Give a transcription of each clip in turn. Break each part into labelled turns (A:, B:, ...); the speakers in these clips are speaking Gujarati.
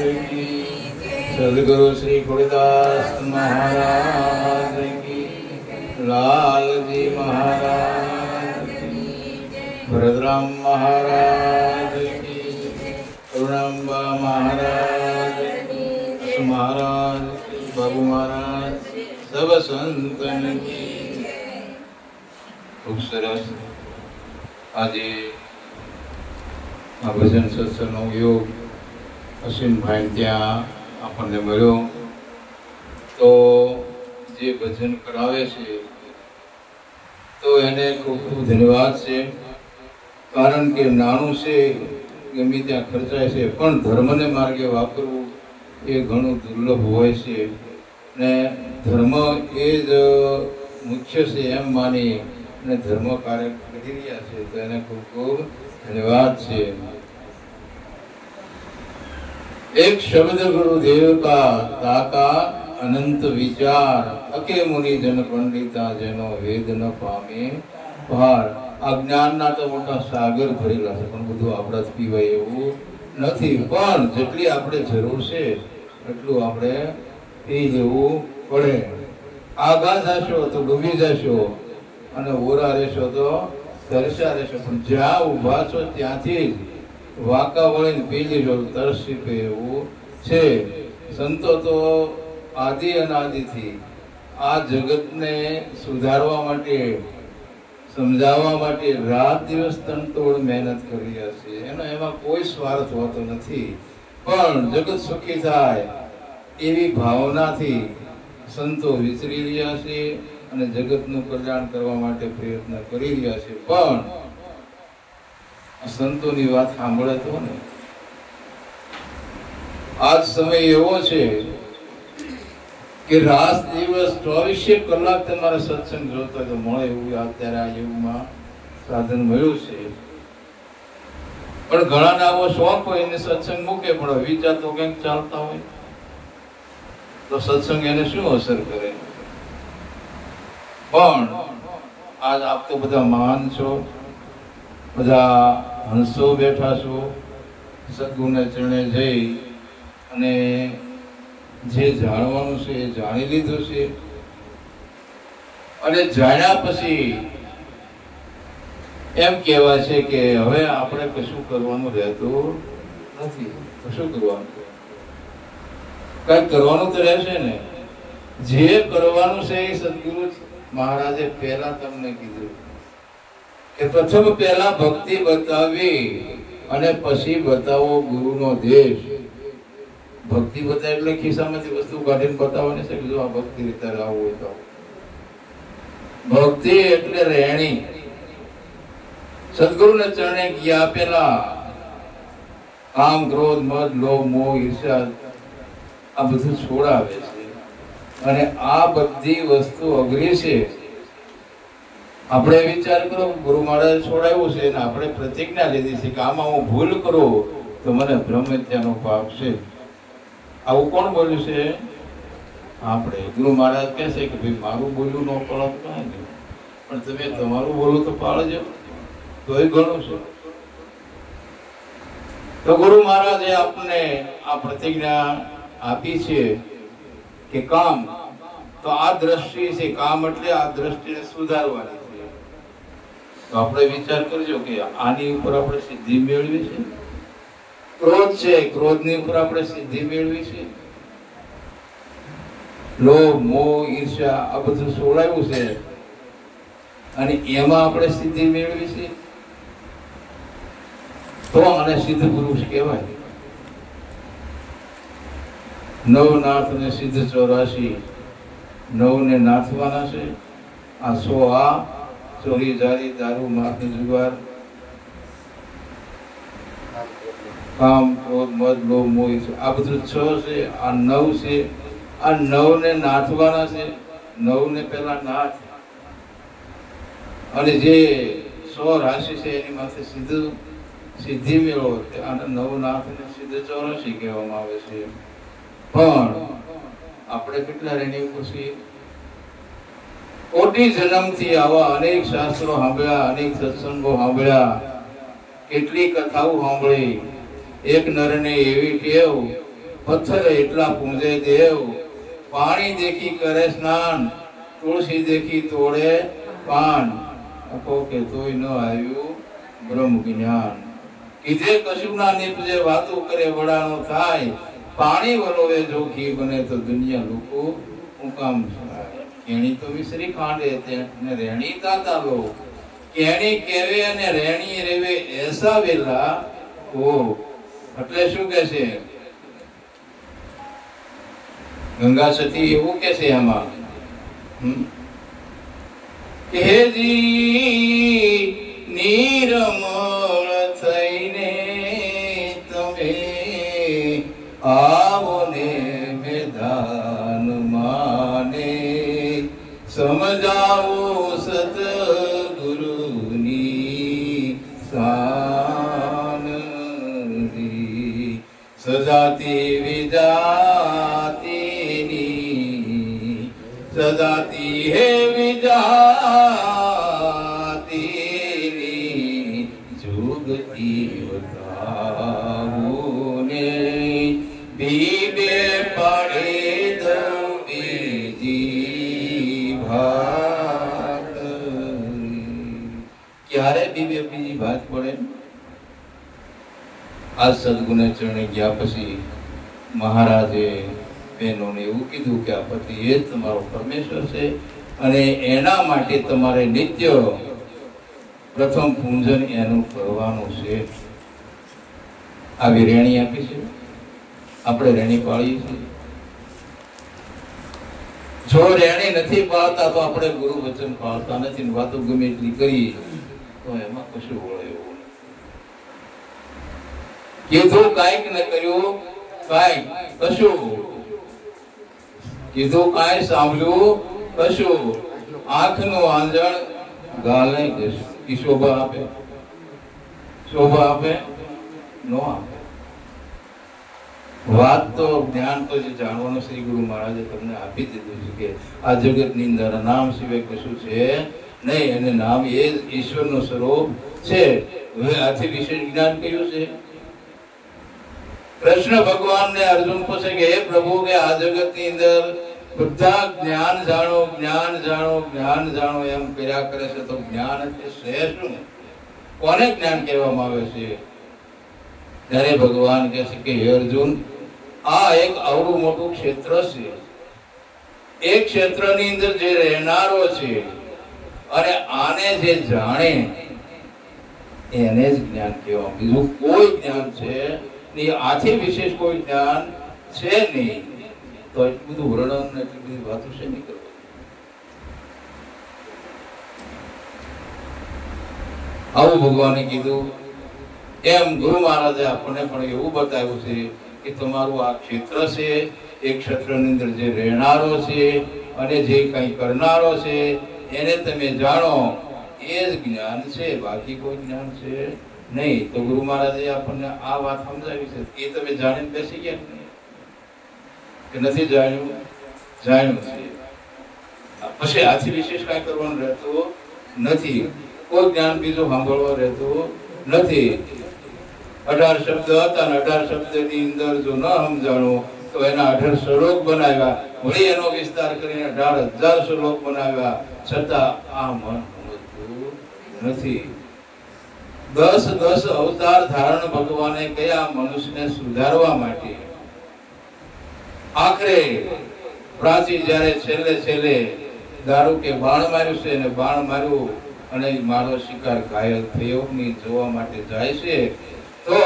A: की, सदगुरु श्री गुरुदास महाराज की, लाल जी महाराज की, भरतराम महाराज की, करुणांबा महाराज की, महाराज बाबू महाराज सब संतन की। खूब सरस आज आ भजन सत्संगનો યોગ અશ્વિનભાઈ ત્યાં આપણને મળ્યો, તો જે ભજન કરાવે છે તો એને ખૂબ ખૂબ ધન્યવાદ છે, કારણ કે નાનું છે ગમે ત્યાં ખર્ચાય છે, પણ ધર્મને માર્ગે વાપરવું એ ઘણું દુર્લભ હોય છે ને ધર્મ એ જ મુખ્ય છે એમ માની અને ધર્મ કાર્ય કરી રહ્યા છે, તો એને ખૂબ ખૂબ धन्यवाद से। एक शब्द गुरुदेव का ताका अनंत विचार, अके मुनि जन पंडिता जनो वेद न पामे पार। अज्ञान ना तो मोटा सागर भरेला છે, પણ બધું આપણાથી પીવાય એવું નથી, પણ જેટલી આપણે જરૂર છે એટલું આપણે પી લેવું પડે। આગા જશો તો ડૂબી જશો અને ઓરા રહેશો તો તરસ્યા રહેશો, પણ જ્યાં ઊભા છો ત્યાંથી જ વાંકા વળીને પી લેજો, તરસી પે એવું છે। સંતો તો આદિ અનાદિથી આ જગતને સુધારવા માટે સમજાવવા માટે રાત દિવસ તનતોડ મહેનત કરી રહ્યા છે, એમાં કોઈ સ્વાર્થ હોતો નથી, પણ જગત સુખી થાય એવી ભાવનાથી સંતો વિચરી રહ્યા છે અને જગતનું કલ્યાણ કરવા માટે પ્રયત્ન કરી રહ્યા છે। પણ સંતોની વાત સાંભળે તો ને આજ સમય એવો છે કે રાત દિવસ 24 કલાક તમારે સત્સંગ જોતો તો મળે એવું અત્યારે આ યુગમાં સાધન મળ્યું છે, પણ ઘણાને આવો શોખ હોય એને સત્સંગ મૂકે, પણ વિચાર તો કંઈક ચાલતા હોય તો સત્સંગ એને શું અસર કરે। પણ આજ આપ તો બધા મહાન છો, બધા હંસો બેઠા છો, સદગુરુને ચરણે જઈ અને જે જાણવાનું છે એ જાણી લીધું છે, અને જાણ્યા પછી એમ કહેવાય છે કે હવે આપણે કશું કરવાનું રહેતું નથી, તો શું કરવાનું? કઈ કરવાનું તો રહેશે ને। જે કરવાનું છે એ સદગુરુ મહારાજે પહેલા તમને કીધું કે પ્રથમ પહેલા ભક્તિ બતાવી અને પછી બતાવો ગુરુનો દેશ। ભક્તિ બતાવે એટલે ખિસ્સામાંથી વસ્તુ કાઢીને બતાવવાની છે કે જો આ ભક્તિ રીતે આવું હોય તો। ભક્તિ એટલે રહેણી। સદગુરુને ચરણે ગયા પેલા કામ ક્રોધ મદ લોભ મોહ ઈર્ષ્યા આ બધું છોડાવે છે, અને આ બધી વસ્તુ અઘરી છે। આપણે વિચાર કરો, ગુરુ મહારાજ છોડાવ્યું છે અને આપણે પ્રતિજ્ઞા લીધી છે કે આમાં હું ભૂલ કરું તો મને બ્રહ્મ હત્યાનો પાપ છે। આવું કોણ બોલ્યું છે? આપણે। ગુરુ મહારાજ કહે છે કે ભાઈ મારું બોલ્યું ન પાળો તો કાંઈ નહીં, પણ તમે તમારું બોલું તો પાળજો, તો એ ઘણું છે। તો ગુરુ મહારાજે આપણને આ પ્રતિજ્ઞા આપી છે કે કામ તો આ દ્રષ્ટિ છે, કામ એટલે આ દ્રષ્ટિને સુધારવાની છે। તો આપણે વિચાર કરજો કે આની ઉપર આપણે સિદ્ધિ મેળવી છે। ક્રોધ છે, ક્રોધની ઉપર આપણે સિદ્ધિ મેળવી છે। લોભ મોહ ઈર્ષ્યા આ બધું છોડાયું છે અને એમાં આપણે સિદ્ધિ મેળવી છે, તો આને સિદ્ધ પુરુષ કહેવાય। નવનાથ ને સિદ્ધ 84 નવ ને નાથવાના છે। આ 100 આ ચોરી જારી દારૂ માખી જુગાર કામ ક્રોધ મદ લોભ મોહ આ બધું 6 છે, આ 9 છે। આ 9 ને નાથવાના છે। 9 ને પહેલા નાથ, અને જે 100 રાશિ છે એની માથે સિદ્ધિ મેળવો, આને નવનાથ ને સિદ્ધ 84 કહેવામાં આવે છે। પણ આપણે કેટલા રેણી પછી કોટી જન્મથી આવા અનેક શાસ્ત્રો સાંભળ્યા, અનેક સત્સંગો સાંભળ્યા, કેટલી કથાઓ સાંભળી। એક નરને એવી ટેવ પથ્થર એટલા પૂંજે દેવ, પાણી દેખી કરે સ્નાન, તુલસી દેખી તોડે પાન, આપો કે તોય ન આવ્યું બ્રહ્મ જ્ઞાન, કીધે કશું ના નીપજે વાતો કરે વડાનો થાય, પાણી વલોવે જો ઘી બને તો દુનિયા લોકો હું કામ થાય, કેણી તો વિસરી ખાંડે તેને રેણી તાતા લો, કેણી કેવે અને રેણી રેવે એસા વેલા ઓ, એટલે શું કે છે ગંગા સતી એવું કે છે આમાં કે જી નિર્મળ થઈને તમે આવો ને મેદાન માને, સમજાવો સતગુરુની શાન, સજાતી વિજાતીની સજાતી હે વિજાતીની, જુગતી બતાવુને બીબે પડે દઉં બીજી ભાત, ક્યારે બીબે બીજી ભાત પડે? આ સદગુને ચરણે ગયા પછી મહારાજે બહેનોને એવું કીધું કે આ પતિ એ જ તમારો પરમેશ્વર છે અને એના માટે તમારે નિત્ય પ્રથમ પૂજન એનું કરવાનું છે. આવી રેણી આપી છે, આપણે રેણી પાળીએ છીએ. જો રેણી નથી પાળતા તો આપણે ગુરુ વચન પાળતા નથી, વાતો ગમે એટલી કરી તો એમાં કશું વળે એવું નથી. કીધું કાંઈક ન કર્યું કાંઈક કશું, કીધું કાંઈ સાંભળ્યું કશું, આંખનું આંજણ ગાલે ઈ શોભા આપે? શોભા આપે? નો આપે. વાત તો જ્ઞાન તો જે જાણવાનું શ્રી ગુરુ મહારાજે તમને આપી દીધું છે કે આ જગતની અંદર નામ સિવાય કશું છે નહીં, અને નામ એ જ ઈશ્વરનું સ્વરૂપ છે. હવે આથી વિશેષ જ્ઞાન કયું છે? કૃષ્ણ ભગવાન ને અર્જુન પૂછે કે હે પ્રભુ કે આ જગત ની અંદર બધા જ્ઞાન જાણો જ્ઞાન જાણો જ્ઞાન જાણો એમ કર્યા કરે છે, તો જ્ઞાન એટલે છે શું? કોને જ્ઞાન કહેવામાં આવે છે? ત્યારે ભગવાન કહે છે કે હે અર્જુન, આ એક આવડું મોટું ક્ષેત્ર છે, એ ક્ષેત્રની અંદર જે રહેનારો છે અને આને જે જાણે એને જ જ્ઞાન કહેવામાં. બીજું કોઈ જ્ઞાન છે આથી વિશેષ કોઈ જ્ઞાન છે નહીં. તો એટલું બધું વર્ણન એટલી બધી વાતો છે નહીં કરવા. આવું ભગવાને કીધું. એમ ગુરુ મહારાજે આપણને પણ એવું બતાવ્યું છે કે તમારું આ ક્ષેત્ર છે, એ ક્ષેત્રની અંદર જે રહેનારો છે અને જે કંઈ કરનારો છે એને તમે જાણો, એ જ જ્ઞાન છે, બાકી કોઈ જ્ઞાન છે નહીં. તો ગુરુ મહારાજે આપણને આ વાત સમજાવી છે. એ તમે જાણીને બેસી ગયા કે નથી જાણ્યું? જાણ્યું છે. પછી આથી વિશેષ કઈ કરવાનું રહેતું નથી, કોઈ જ્ઞાન બીજું સાંભળવા રહેતું નથી. 18 શબ્દ હતા અને 18 શબ્દની અંદર જો ન સમજાણો તો એના 18 શ્લોક બનાવ્યા, વળી એનો વિસ્તાર કરીને 18,000 શ્લોક બનાવ્યા, છતાં આ મન સમજતું નથી. 10 અવતાર ધારણ ભગવાને કયા મનુષ્યને સુધારવા માટે. આખરે પ્રાચી જયારે છેલ્લે દારૂ કે બાણ માર્યું છે અને બાણ માર્યું અને મારો શિકાર ઘાયલ થયો ની જોવા માટે જાય છે, તો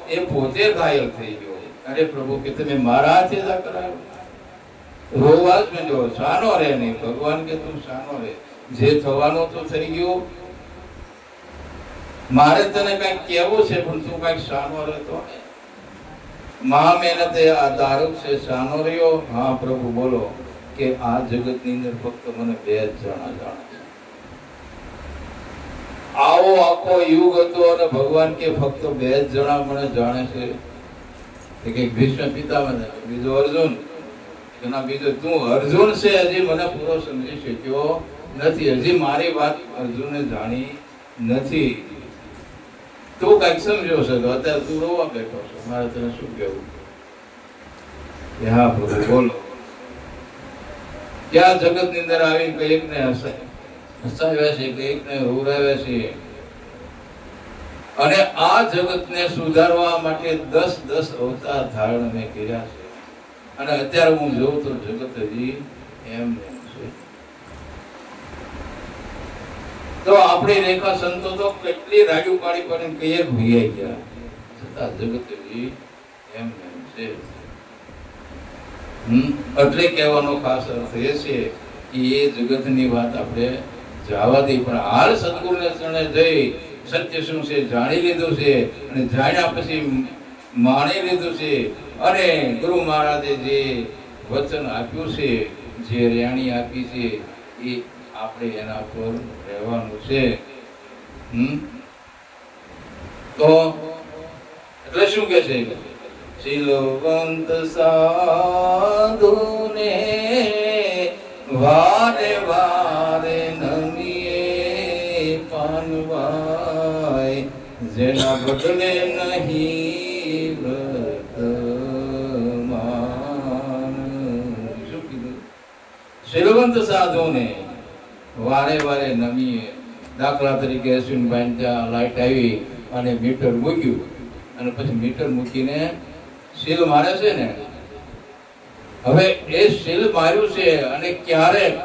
A: એ પોતે ઘાયલ થઈ ગયો. અરે પ્રભુ કે તમે મારા હાથે જ આ કરાયો? રોવા જ જો શાનો રે નહીં. ભગવાન કે તું શાનો રે, જે થવાનું તો થઈ ગયું. મારે તને કઈક કેવું છે પણ તું કઈક શાનો રહેતો. મહા મહેનતે આ દારૂ છે શાનો રહ્યો? હા પ્રભુ બોલો કે આ જગત ની અંદર ફક્ત મને 2 જ જણા જાણે છે. આવો આખો યુગ હતો અને ભગવાન કે ફક્ત 2 જ જણા મને જાણે છે. એક ભીષ્મ પિતામહ, બીજો અર્જુન. એના બીજો તું અર્જુન છે હજી મને પૂરો સમજી શક્યો નથી, હજી મારી વાત અર્જુને જાણી નથી. તું કઈક સમજ્યો છે તો અત્યારે તું રોવા બેઠો છો, મારે તને શું કહેવું? કે હા પ્રભુ બોલો. ક્યાં જગત ની અંદર આવી કઈકને હસાવ્યા છે, કઈકને રોવરાવ્યા છે, અને આ જગતને સુધારવા માટે 10 અવતાર ધારણ મેં કર્યા છે. અને અત્યારે હું જોઉં તો જગત હજી એમ છે. તો આપણી રેખા સંતો તો કેટલી રાડ્યું પાડી પાડીને કઈ ભૂયાઈ ગયા, છતાં જગત હજી એમ છે. એટલે કહેવાનો ખાસ અર્થ એ છે કે એ જગતની વાત આપણે જવા દઈ, પણ હાલ સદગુરુને શરણે જઈ સત્ય શું છે જાણી લીધું છે, અને જાણ્યા પછી માણી લીધું છે, અને ગુરુ મહારાજે જે વચન આપ્યું છે, જે રેણી આપી છે, એ આપણે એના પર રહેવાનું છે. તો એટલે શું કે છે? શીલવંત સાધુને વારે વારે નમીએ પાનવાય, જેના બદલે નહીં વર્તમાન. શું કીધું? શીલવંત સાધુને વારે વારે નમીએ. દાખલા તરીકે અશ્વિનભાઈ ત્યાં લાઈટ આવી અને મીટર મૂક્યું, અને પછી મીટર મૂકીને સીલ મારે છે ને, હવે એ સીલ માર્યું છે, અને ક્યારેક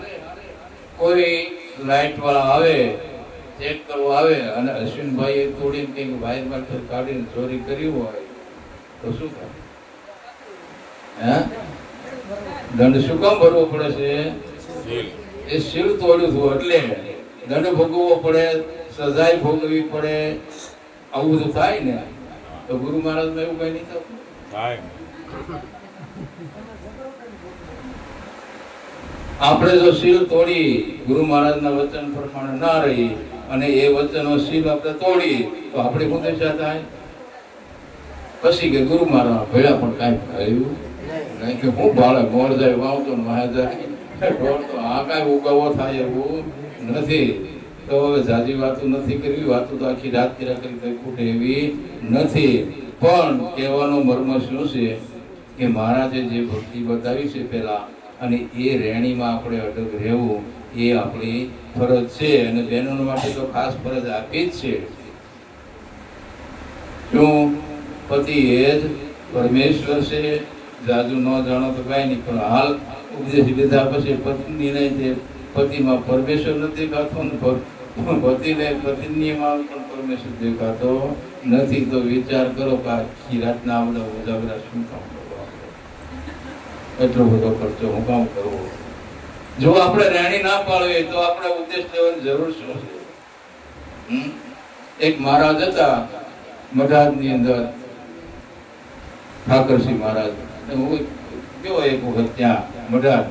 A: કોઈ લાઈટ વાળા આવે ચેક કરવા આવે અને અશ્વિનભાઈ તોડીને કંઈક વાયર માંથી કાઢીને ચોરી કરી હોય તો શું થાય? હે, દંડ શું કામ ભરવો પડે છે? એ સીલ તોડ્યું હતું એટલે દંડ ભોગવવો પડે, સજાય ભોગવવી પડે. આવું બધું થાય ને તો ગુરુ મહારાજ માં એવું કઈ નહીં થતું. આપણે જો સીલ તોડી ગુરુ મહારાજ ના વચન પ્રમાણે ના રહી અને એ વચનો સીલ આપણે તોડી તો આપણે શું દશા થાય? પછી કે ગુરુ મહારાજ ભેળા પણ કઈ થયું નહીં, કે હું બાળક મોર જાય વાવતો ને વાહ જાય તો આ કઈ ઉગાવો થાય એવું નથી. તો હવે જાજી વાતો નથી કરવી, વાતો તો આખી રાત કર્યા કરી કઈ ખૂટે એવી નથી. પણ કહેવાનો મર્મ શું છે કે મહારાજે જે ભક્તિ બતાવી છે પેલા, અને એ રેણીમાં આપણે અડગ રહેવું એ આપણી ફરજ છે, અને બહેનો માટે તો ખાસ ફરજ આપી જ છે. શું પતિ એ જ પરમેશ્વર છે? જાજુ ન જાણો તો કઈ નહીં, પણ હાલ ઉપદેશ લીધા પછી પત્નીને જે પતિમાં પરમેશ્વર નથી દેખાતો ને પતિને પત્નીમાં પણ પરમેશ્વર દેખાતો નથી. તો વિચાર કરો કે આખી રાતના આ બધા ઉજાગરા શું કામ કરવા, એટલો બધો ખર્ચો હું કામ કરવો? જો આપણે રેણી ના પાડવી તો આપણે ઉદ્દેશ લેવાની જરૂર શું છે? એક મહારાજ હતા મઢાદ ની અંદર, ઠાકરસિંહ મહારાજ. હું ગયો એક વખત ત્યાં મઢાદ,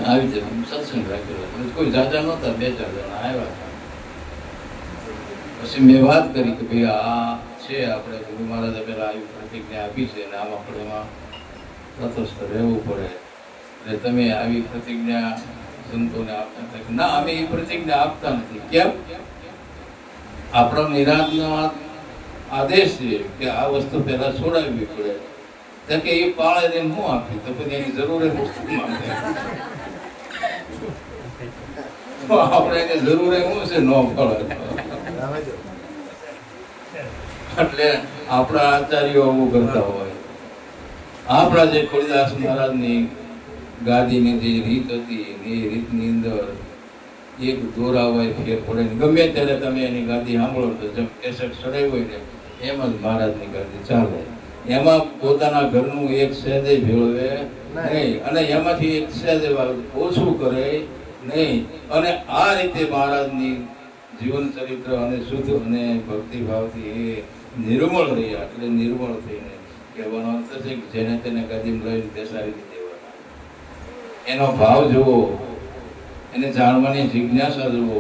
A: આવી રીતે સત્સંગ રાખેલો, કોઈ જાજા નહોતા, 2-4 જણા આવ્યા હતા. પછી મેં વાત કરી કે ભાઈ આ છે આપણે ગુરુ મહારાજે પેલા આવી પ્રતિજ્ઞા આપી છે અને આમાં આપણે એમાં તટસ્થ રહેવું પડે, એટલે તમે આવી પ્રતિજ્ઞા સંતોને આપતા હતા? ના, અમે એ પ્રતિજ્ઞા આપતા નથી. કેમ? આપણો નિરાંતનો આદેશ છે કે આ વસ્તુ પહેલા છોડાવવી પડે. તો કે એ પાળે ને હું આપી તો પછી એની જરૂર વસ્તુ માંગે, આપણે એને જરૂર શું છે ન ફળે. એટલે આપણા આચાર્યો આવું કરતા હોય. આપણા જે ખોડીદાસ મહારાજની ગાદીની જે રીત હતી એ રીતની અંદર એક દોરા હોય ફેર પડે ને, ગમે ત્યારે તમે એની ગાદી સાંભળો તો જેમ કેસેટ ચડાવી હોય ને એમ જ મહારાજની ગાદી ચાલે. એમાં પોતાના ઘરનું એક સહેજે ભેળવે નહીં, અને એમાંથી એક સહેજે ઓછું કરે નહીં. અને આ રીતે મહારાજની જીવન ચરિત્ર અને શુદ્ધ અને ભક્તિભાવથી એ નિર્મળ રહ્યા. એટલે નિર્મળ થઈને કહેવાનો અર્થ છે કે જેને તેને કદીમ લઈને બેસાડી દેવાના, એનો ભાવ જુઓ, એને જાણવાની જિજ્ઞાસા જુઓ.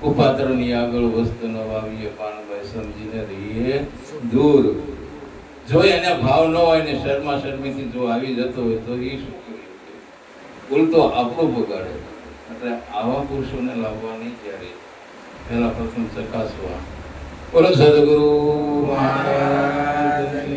A: કુપાત્રની આગળ વસ્તુ ન વાવીએ પાનભાઈ સમજીને રહીએ દૂર. જો એને ભાવ ન હોય ને શર્મા શર્મીથી જો આવી જતો હોય તો એ શું કરી ઉલટો આપણું બગાડે. એટલે આવા પુરુષોને લાવવાની ક્યારે પહેલા પ્રથમ ચકાસવા. બોલો સદગુરુ મહારાજ.